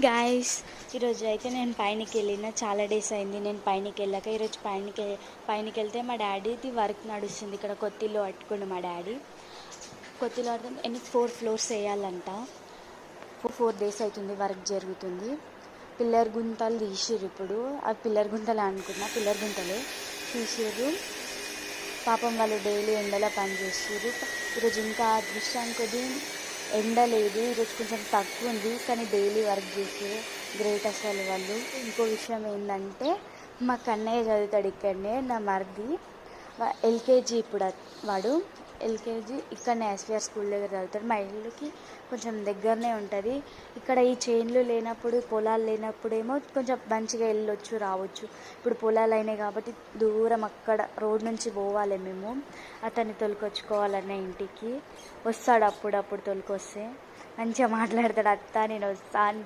Guys, ఈరోజు అయితే నేను పైనకి వెళ్ళిన చాలా డేస్ అయింది. నేను పైనకి వెళ్ళాక ఈరోజు పైనకి వెళ్తే మా డాడీది వర్క్ నడుస్తుంది. ఇక్కడ కొత్తిల్లు పట్టుకుండు మా డాడీ. కొత్తిల్లు పడితే 4 ఫ్లోర్స్ వేయాలంట. 4 డేస్ అవుతుంది వర్క్ జరుగుతుంది. పిల్లర్ గుంతలు తీసిర్రు. ఇప్పుడు ఆ పిల్లర్ గుంతలే అనుకున్నా, పిల్లర్ గుంతలే తీసిర్రు. పాపం వాళ్ళు డైలీ ఎండలో పని చేసిర్రు. ఈరోజు ఇంకా అదృష్టానికి కొద్ది ఎండ లేదు, ఈరోజు కొంచెం తక్కువ ఉంది, కానీ డైలీ వర్క్ చేసి గ్రేట్ అసలు వాళ్ళు. ఇంకో విషయం ఏంటంటే, మా కన్నయ్య చదువుతాడు ఇక్కడనే, నా మరిది ఎల్కేజీ. ఇప్పుడు వాడు ఎల్కేజీ ఇక్కడనే ఎస్విఆర్ స్కూల్ దగ్గర చదువుతాడు. మా ఇల్లుకి కొంచెం దగ్గరనే ఉంటుంది. ఇక్కడ ఈ చేన్లు లేనప్పుడు, పొలాలు లేనప్పుడేమో కొంచెం మంచిగా వెళ్ళొచ్చు రావచ్చు. ఇప్పుడు పొలాలు అయినాయి కాబట్టి దూరం అక్కడ రోడ్ నుంచి పోవాలి. మేము అతన్ని తొలికొచ్చుకోవాలన్న ఇంటికి వస్తాడు. అప్పుడప్పుడు తొలికొస్తే మంచిగా మాట్లాడతాడు. అత్త నేను వస్తాను